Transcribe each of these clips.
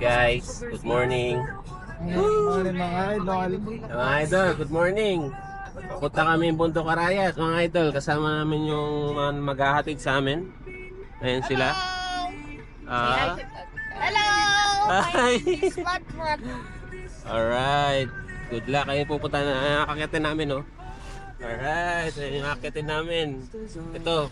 guys, good morning. Morning mga idol. Mga idol, good morning. Punta kami yung Bundok Arayat, mga idol. Kasama namin yung mga maghahatid sa amin. Ayan sila. Hello! Hi! Smartphone. Alright. Good luck. Ayun pupunta na. Akakitin namin, oh. Alright. Ayun yung akakitin namin. Ito.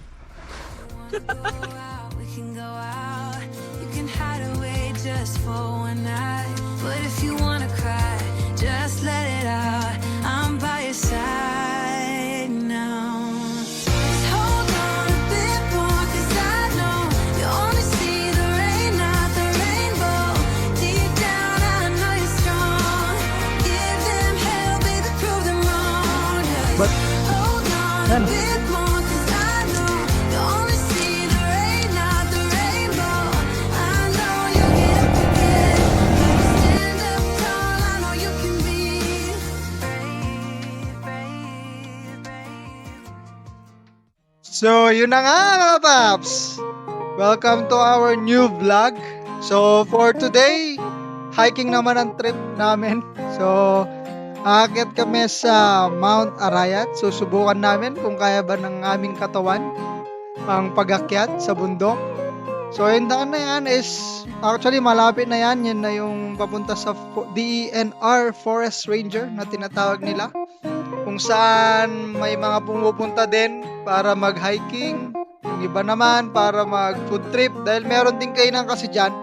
We can go out, you can hide away just for one night. But if you wanna cry, just let it out. I'm by your side now. Just hold on a bit more, 'cause I know you only see the rain, not the rainbow. Deep down, I know you're strong. Give them hell, baby, prove them wrong. Just hold on a bit more, 'cause I know you only see the rain, not the rainbow. I know you'll get up again. Stand up tall, I know you can be brave, brave, brave. So yun na nga mga paps. Welcome to our new vlog. So for today, hiking naman ang trip namin. So aakyat kami sa Mount Arayat. Susubukan namin kung kaya ba ng aming katawan ang pag-akyat sa bundok. So yung daan na yan is actually malapit na yan. Yan na yung papunta sa DENR Forest Ranger na tinatawag nila. Kung saan may mga pumupunta din para mag-hiking. Yung iba naman para mag-food trip. Dahil meron din kainan kasi dyan.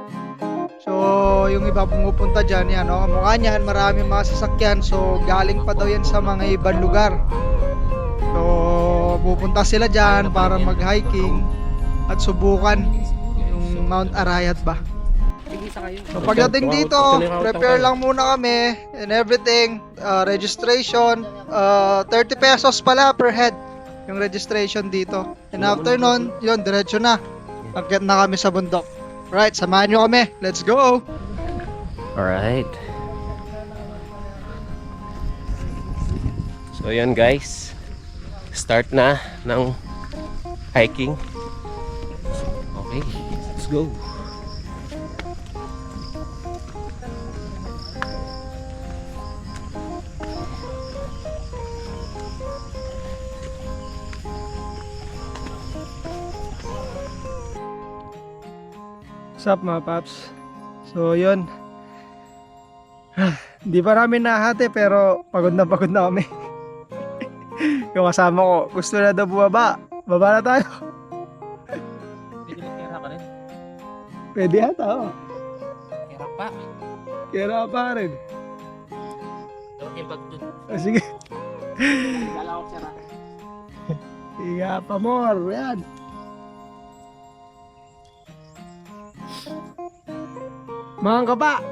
So yung iba pumupunta dyan. Yan, oh, mukha niyan maraming mga sasakyan. So galing pa daw yan sa mga ibang lugar. So pupunta sila dyan para mag-hiking at subukan yung Mount Arayat ba. So pagdating dito, prepare lang muna kami and everything, registration, 30 pesos pala per head yung registration dito. And after nun, yun, diretso na. Akyat na kami sa bundok. Right, samahan nyo kami. Let's go! Alright. So yan guys. Start na ng hiking. Okay, let's go. What's up mga paps? So yun. Di pa namin nahati pero pagod na kami. Yung kasama ko, gusto na daw bumaba. Baba na tayo. Pwede magkira ka rin? Pwede ata, oh. Kira pa. Kira pa rin. Okay, bag dun. Sige. Kala ko sira. Higa pa more. Yan. Mga kaba.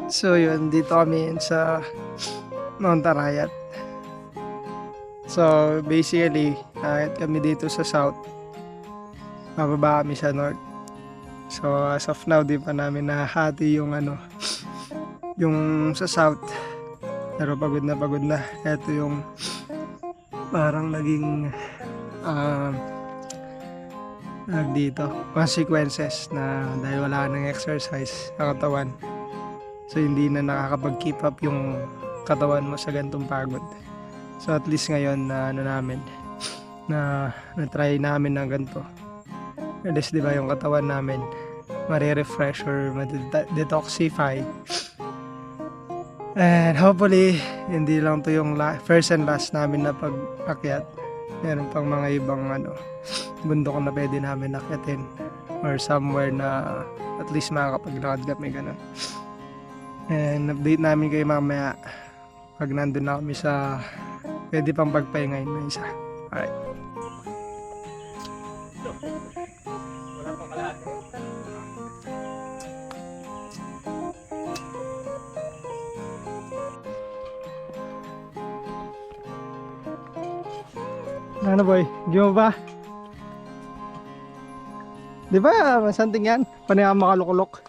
So yun, dito kami sa Mount Arayat. So basically, kahit kami dito sa south, mababa kami sa north. So as of now, di pa namin nahati yung yung sa south. Pero pagod na. Ito yung parang naging dito consequences na dahil wala nang exercise ang katawan. So hindi na nakakapag-keep up yung katawan mo sa gantong pagod. So at least ngayon na namin na try namin ng ganito. At least di ba yung katawan namin mare-refresh or ma-detoxify. And hopefully hindi lang to yung first and last namin na pag-akyat. Meron pang mga ibang bundok na pwede namin akyatin or somewhere na at least makakapaglakad kami ganun. And update namin kayo mamaya pag nandun na kami sa pwede pang pagpahingayin na isa. Alright. Wala pa kalahati. Ano boy? Di mo ba? Di ba masanting yan? Panay ang makalukulok.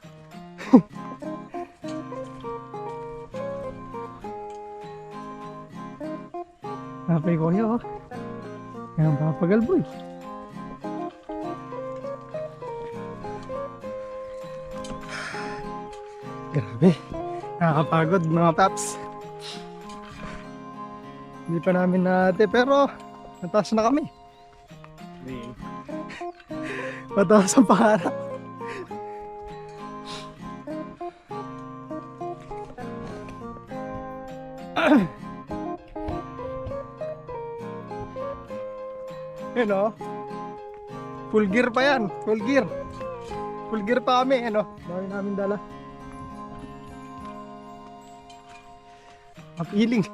Napay ko yun. Yan, papagal boy. Grabe. Nakakapagod mga paps. Hindi pa namin nate pero mataas na kami. Mataas ang pangarap. Yun o. Full gear pa yan. Full gear. Full gear pa kami. Ano? Dami namin dala. Mapiling.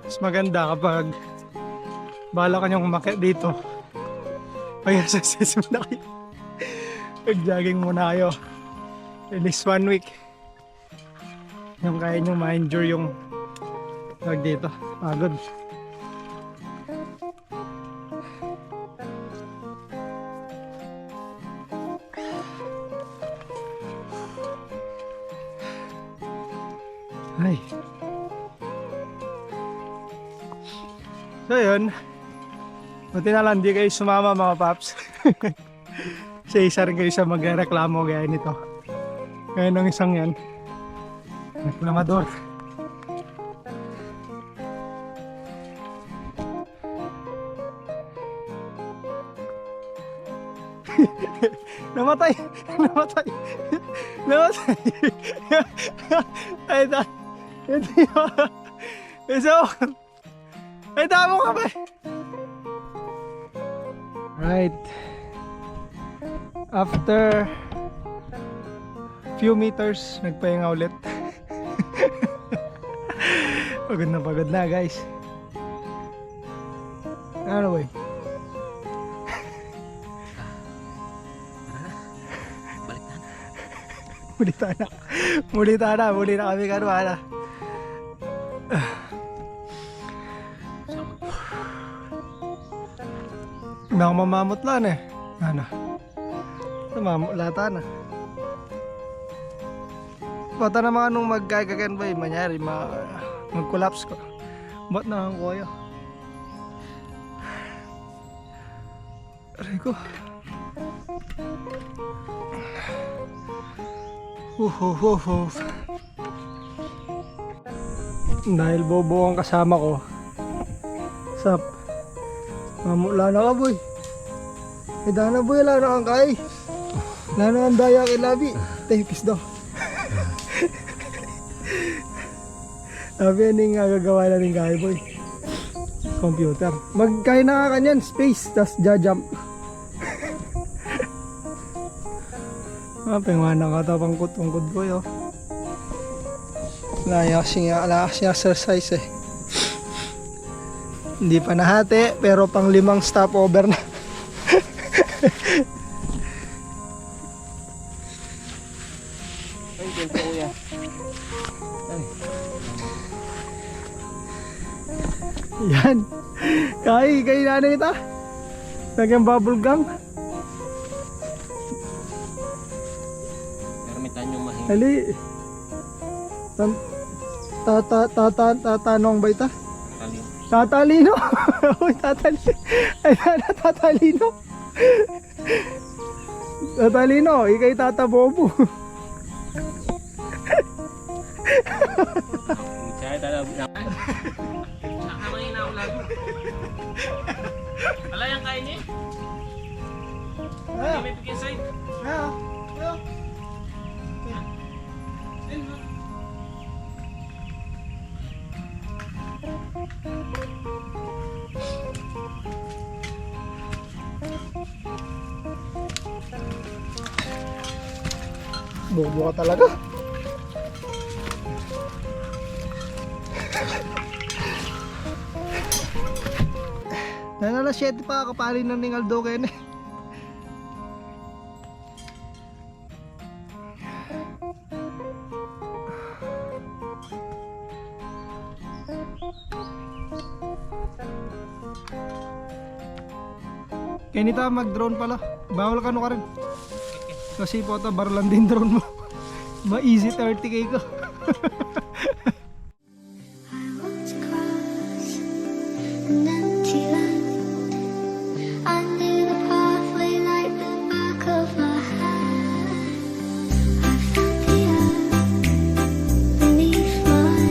Mas maganda kapag bala ka niyong umakyat dito. Pag-exercise muna kayo. Mag-jogging muna kayo. At least 1 week. Yung kaya nyo ma-endure yung tag dito. Pagod. Ay. So yun. Buti na lang di kayo sumama mga paps. Kasi isa rin kayo sa magreklamo gaya nito. Kaya nung isang yan. Reklamador. Namatay! Namatay! Namatay! Ay, ay, damo ka ba? Right. After few meters, nagpahinga ulit. Pagod na guys. Ano ba? Muli na kami karuana. Nang mamamot lang eh. Ano? Mamamulata na. Bata na mga nung magkagagan ba eh, manyari mag-collapse ko. Ba't na ang kuya? Aray ko. Dahil bobo ang kasama ko. Sap. Mamula na ka boy. Eda na boy, wala na kang kay. Wala na ang daya kay Labi. Tapis daw. Sabi yan nga gagawa na rin kay boy. Computer. Magkaya na ka kanyan, space, tas jajump. Pengwana ka tapang kutungkod boy oh. Wala kasi exercise eh. Hindi pa nahati pero pang 5 stopover na. Ay, ganito kuya. Yan. Kaya na kita. Lagyan bubble gum. Permitan yung mahinga. Ali. Tatanong ba ita? Tatalino. Uy, tatalino. Ay, tatalino. Tatalino, ikay tatabobo. Saya dalam sama yang nak lagu. Alah yang kain ni. Kami pergi side. Ayo. Bobo ka talaga. Nalala 7 pa kapali ng Ningaldo kayo na. Kaya nito mag-drone pala. bawal ka rin. Kasi po ito, barulan din drone mo. Ma-easy 30k ko. I walked across an empty land. I knew the pathway like the back of my hand. I felt the earth beneath my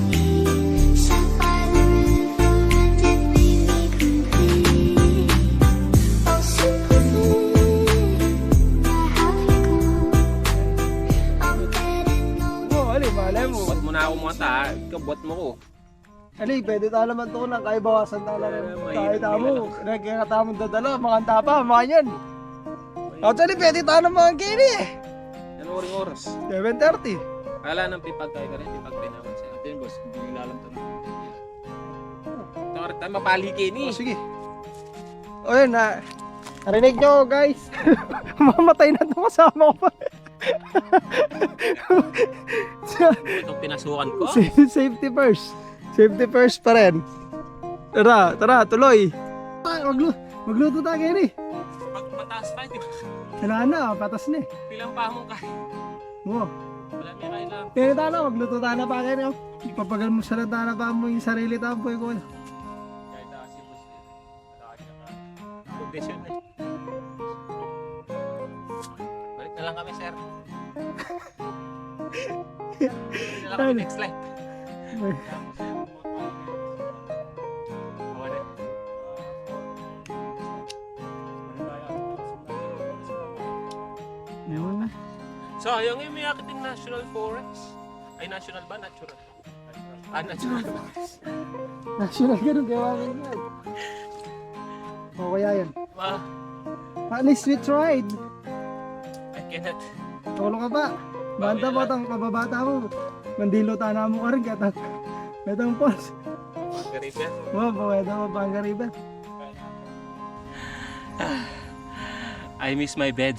feet. Sat by the river and it made me complete. Oh, simple thing, where have you gone? I'm getting older. Oh, ali, malay mo. Buat mo na ako mata, ikaw buat mo ko. Ali, pwede tayo naman ito na kaya bawasan tayo lang. Mahirap Kahit tamo, nila. nagkakata mo dadala, makanta pa, mga yan. Actually, pwede tayo ng mga kini eh. Ano ring oras? 7:30. Kala nang pipag kayo ka rin, pipag pinawan siya. Ito yun boss, hindi nyo lalam to. Ito ka rin tayo mapalikin Oh, eh. sige. O yun, narinig nyo guys. Mamatay na itong kasama ko pa. Itong pinasukan ko. Safety first. Safety first pa rin. Tara, tuloy. Magluto tayo ngayon eh. Pag mataas tayo, di ba? Kailangan na, patas na eh. Pilang pa mong kaya. Oo. Wala may kailang. Pero tayo, magluto tayo na pa ngayon. Papagal mo sa na pa mo yung sarili tampoy ko. Kahit kasi boss eh. Condition eh. Balik na lang kami, sir. Balik na lang kami next life. Awan eh. Ewan na. So, yung may akiting National Forest. Ay, national ba? Natural. Ah, natural. National ganun gawain yan. O kaya yan. Ah, At least we tried. I cannot. Tulong ka pa. Banta mo tang pababata mo. Mandilo tana mo ka rin katang. Metang pos. Garibyan. Wow, paweda mo pang gariban. I miss my bed.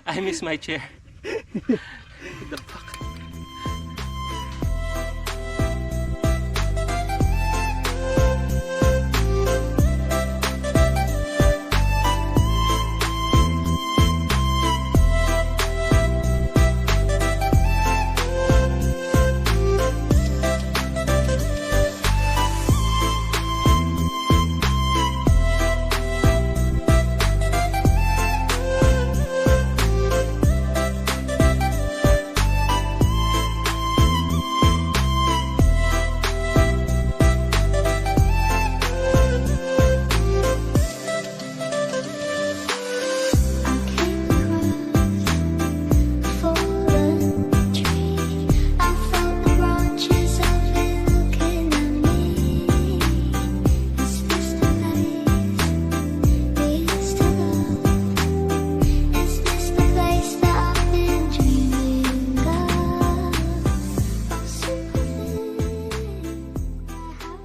I miss my chair. What the fuck? I came across a fallen tree. I felt the branches of it looking at me. Is this the place we used to love? Is this the place that I've been dreaming of? Oh, simple thing, where have you gone?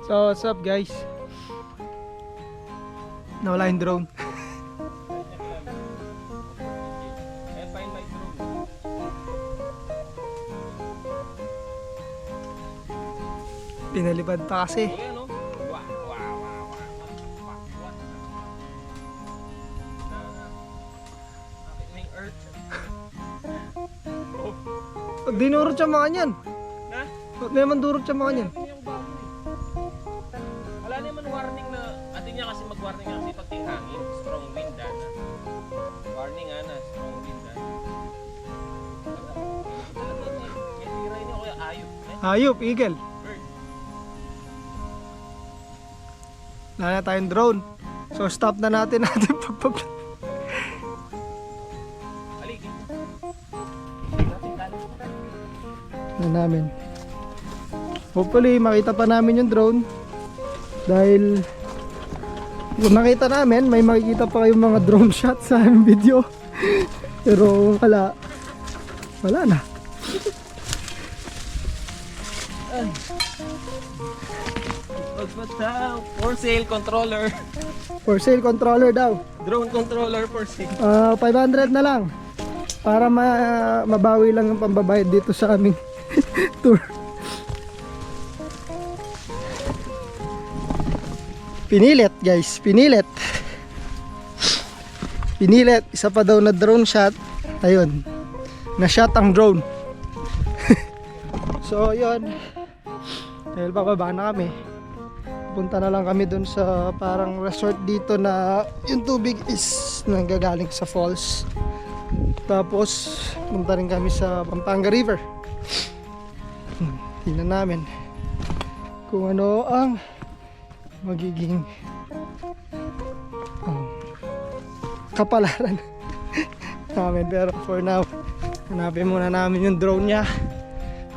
So, what's up guys? Nawala yung drone. I find my drone. Pinalipad pa kasi. Okay, ano? Wow. Aking earth. Pag dinurot siya mga yan. Na? Pag naman durot siya mga yan. Yung bago eh. Wala naman warning na, atin niya kasi mag-warning kasi pag tinghangin, strong wind na. Warning na, strong wind na. May tira niyo kaya ayop. Hayop, eagle. Bird. Wala na tayong drone. So stop na natin pagpapla. Aligin. Na namin. Hopefully makita pa namin yung drone. Dahil kung nakita namin, may makikita pa kayong mga drone shots sa aming video. Pero wala na. Magpataw. For sale controller. For sale controller daw. Drone controller for sale. 500 na lang. Para mabawi lang ang pambabayad dito sa aming tour. Pinilit guys, pinilit. Pinilit, isa pa daw na drone shot. Ayun, na-shot ang drone. So yun, dahil bababa na kami, punta na lang kami dun sa parang resort dito na yung tubig is nanggagaling sa falls. Tapos punta rin kami sa Pampanga River. Tingnan namin kung ano ang magiging kapalaran namin. Pero for now, hanapin muna namin yung drone niya.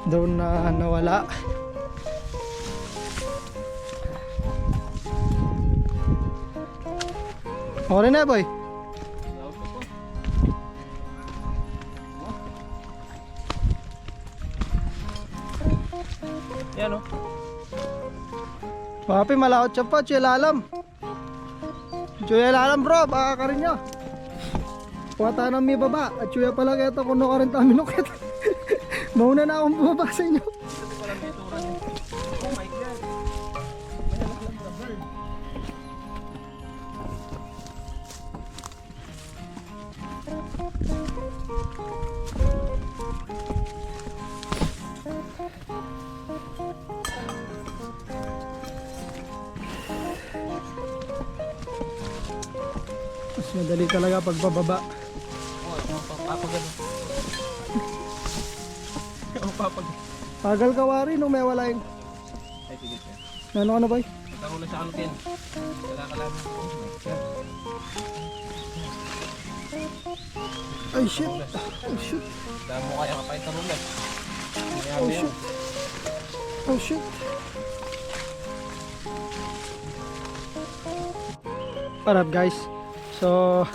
Drone na nawala. Okay na boy. Yan o. Papi, malakot siya pa, Chelalam. Chelalam bro, baka ka rin niya. Puwata na may baba. At chuya pala kaya ito, kuno ka rin tayo minukit. Mauna na akong bumaba sa inyo. Oh my God. Malalalang na bird. Mas madali talaga pagbababa. Pagal ka wari nung may wala yung... Ay, sige siya. Ano boy? Tarula sa alutin. Wala ka lang. Ay shit. Oh shit. Dahil mo kaya ka pa yung tarula. Oh shit. Oh shit. What up guys? So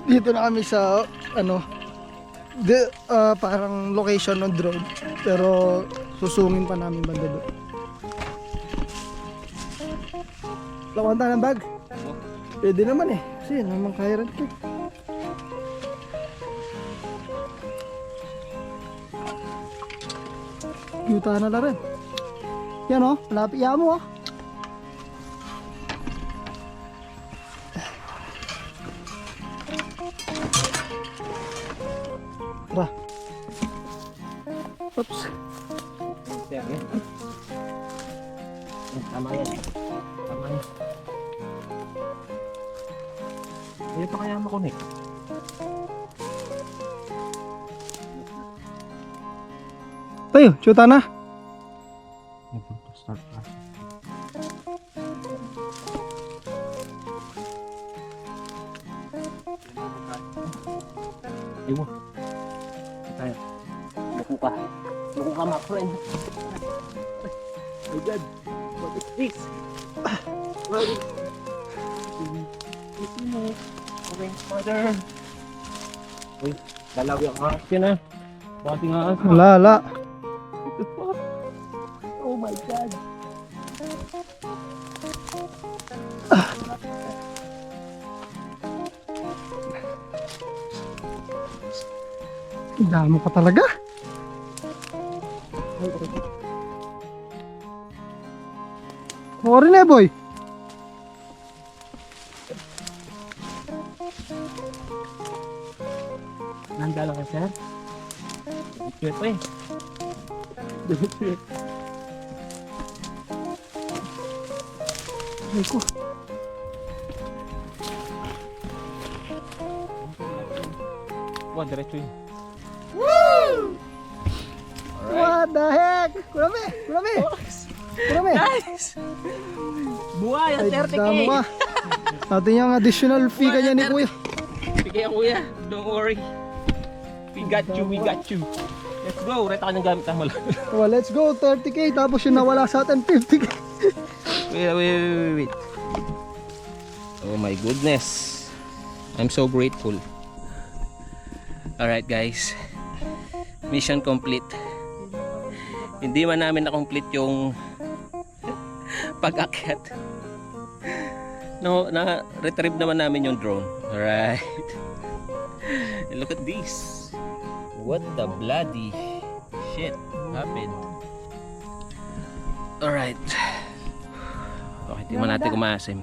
dito na kami sa parang location ng drone, pero susungin pa namin banda doon. Lawan tayo ng bag? Pwede naman eh, kasi yun naman kaya rin ko. Yuta na lang rin. Yan o, malapit yan mo o. Tara. Oops. Yan. Tama yan. Tama yan. Hindi pa kaya makunik. Tayo, chuta na. Start na. Iwo. Tayo. Muku ka. Muku ka, my friend. Oh my God. What is this? What is this? Orange mother. Uy, dalaw yung ahas yun ah. Bakit nga ahas? Wala. Oh my God. Damo ka talaga. Mukha rin eh boy. Nanda lang ka, sir. Duit pa eh. Duit. Ay ko. Wah, diretso yun. What the heck? Kurame. Nice! Buhay, ang 30K! damo ka. Atin yung additional fee kanya ni kuya. Bigay ako kuya, don't worry. We got you. Let's go, reta ka ng gamit mo lang. Well, let's go. 30k. Tapos yung nawala sa atin, 50k. Wait. Oh my goodness. I'm so grateful. Alright guys. Mission complete. Hindi man namin na-complete yung pag-akyat. No, na-retrieve naman namin yung drone. Alright. Look at this. What the bloody shit happened? Alright. Okay, tingnan natin kung maasim.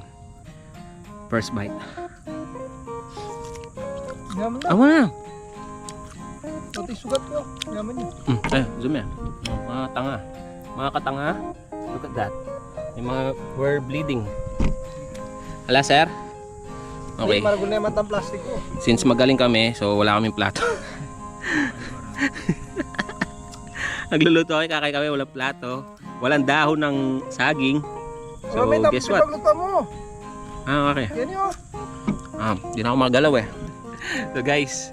First bite. Yaman na. Amo na. Pati sugat ko. Yaman yun. Ay, zoom yan. Mga tanga. Mga katanga. Look at that. May mga were bleeding. Hala, sir? Okay. Maragol na yung matang plastic ko. Since magaling kami, so wala kaming plato. Nagluluto kami, kakay kami, walang plato. Walang dahon ng saging. So, guess what? Pagluto mo. Okay. Yan yun. Di na ako magalaw eh. So guys,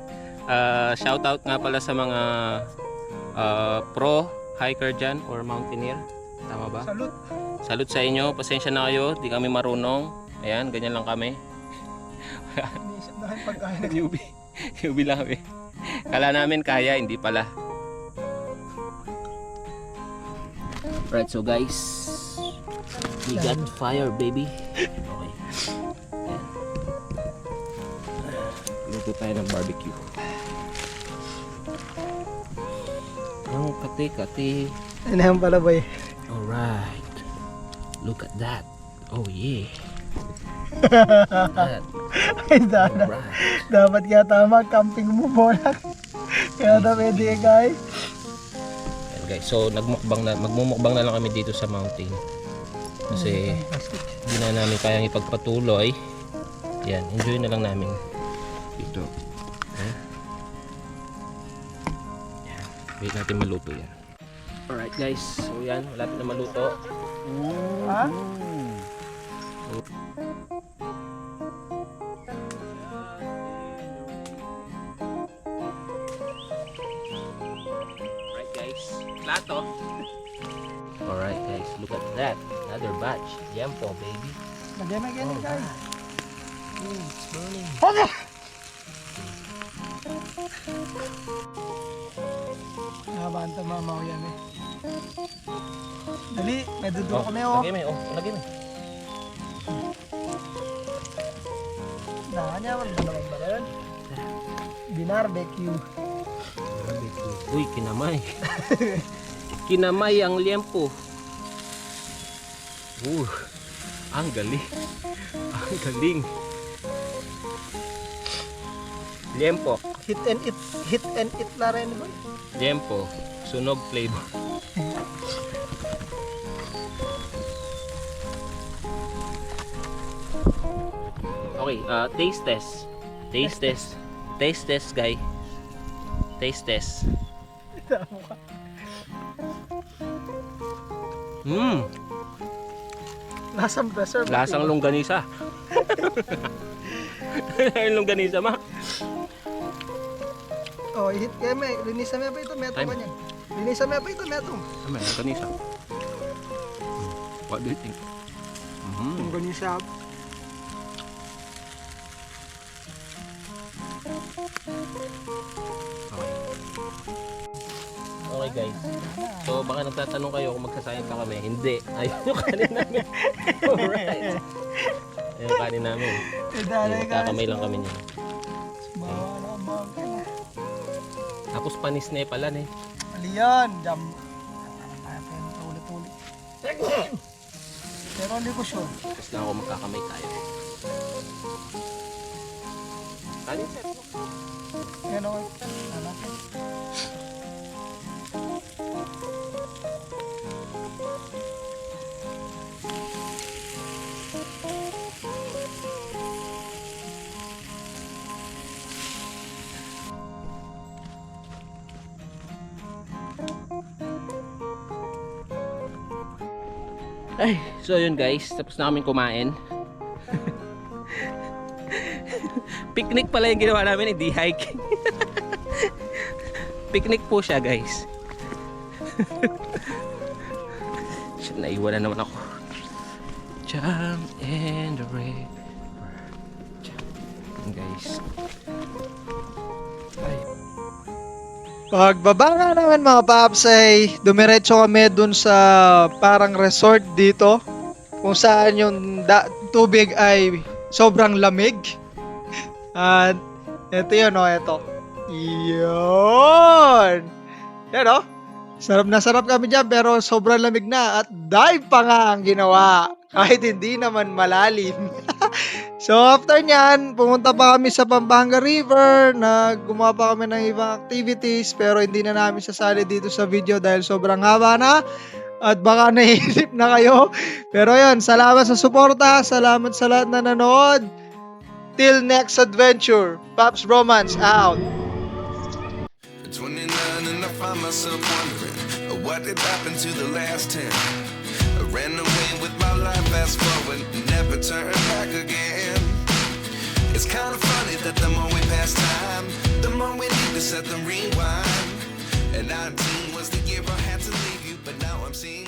shout out nga pala sa mga pro hiker dyan or mountaineer. Tama ba? Salute. Salute sa inyo. Pasensya na kayo. Di kami marunong. Ayan, ganyan lang kami. Iniisip na kayo pagkain. Newbie lang kami. Kala namin kaya, hindi pala. Right, so guys, we got fire, baby. Okay. Ayan. Luto tayo ng barbecue. Ang kati-kati. Ano yan pala boy? Alright. Look at that. Oh yeah. That. Ay dada. Alright. Dapat kaya tama. Camping mo bolak. Kaya na pwede guys. Ayan guys, so magmumukbang na lang kami dito sa mountain. Kasi hindi na namin kayang ipagpatuloy. Yan, enjoy na lang namin dito. Ayan. Yan. Wait natin maluto yan. Alright guys, so yan, malapit na maluto. Ha? Alright guys, plato. Alright guys, look at that. Another batch. Yan po baby. Magyan guys. It's burning. Nabanta mama ko yan eh. Dali, may dudulo kami oh. Lagay mo, lagay mo. Nakanya, magdalawang ba na yun? Binarbecue. Uy, kinamay. Kinamay ang liempo. Ang galing. Ang galing. Liempo. Hit and eat na rin boy. Liempo. Sunog flavor. Okay, taste test. Taste test. Taste test, guy. Taste test. Lasang preserve. Lasang longganisa. Yung longganisa, Mac. Oh, hit kayo may. Linisan mo pa ito, meto Time. ka niyan. Linisan mo pa ito, meto. Ano, longganisa. What do you think? Yung ganyan siya. Okay guys. So baka nagtatanong kayo kung magsasayang pa kami. Hindi. Ayun yung kanin namin. Alright. Ayun yung kanin namin. Kakamay lang kami niyan. Tapos panis na pala eh. Mali yan. Jam. Ulit-ulit. Pero hindi ko sure. Tapos lang ako magkakamay tayo. Kanin sir. Yan ako. Lalaki. Ay, so yun guys, tapos na kami kumain. Picnic pala yung ginawa namin, hindi hiking. Picnic po siya guys. Shit, naiwan na naman ako. Jam in the river. Yun guys. Ay, Pagbaba nga naman mga paps ay dumiretso kami dun sa parang resort dito. kung saan yung tubig ay sobrang lamig. At ito yun, ito. Yun! Yan, sarap kami dyan, pero sobrang lamig na. At dive pa nga ang ginawa. Kahit hindi naman malalim. So, after nyan, pumunta pa kami sa Pampanga River. Gumawa pa kami ng ibang activities, pero hindi na namin sasali dito sa video dahil sobrang haba na. At baka naiisip na kayo. Pero yun, salamat sa suporta. Salamat sa lahat na nanood. Till next adventure. Pops Bromance out. 29 and I find myself wondering what did happen to the last 10. I ran away with my life, fast forward, never turn back again. It's kind of funny that the more we pass time, the more we need to set the rewind. And 19 was the year I had to leave you, but now I'm seeing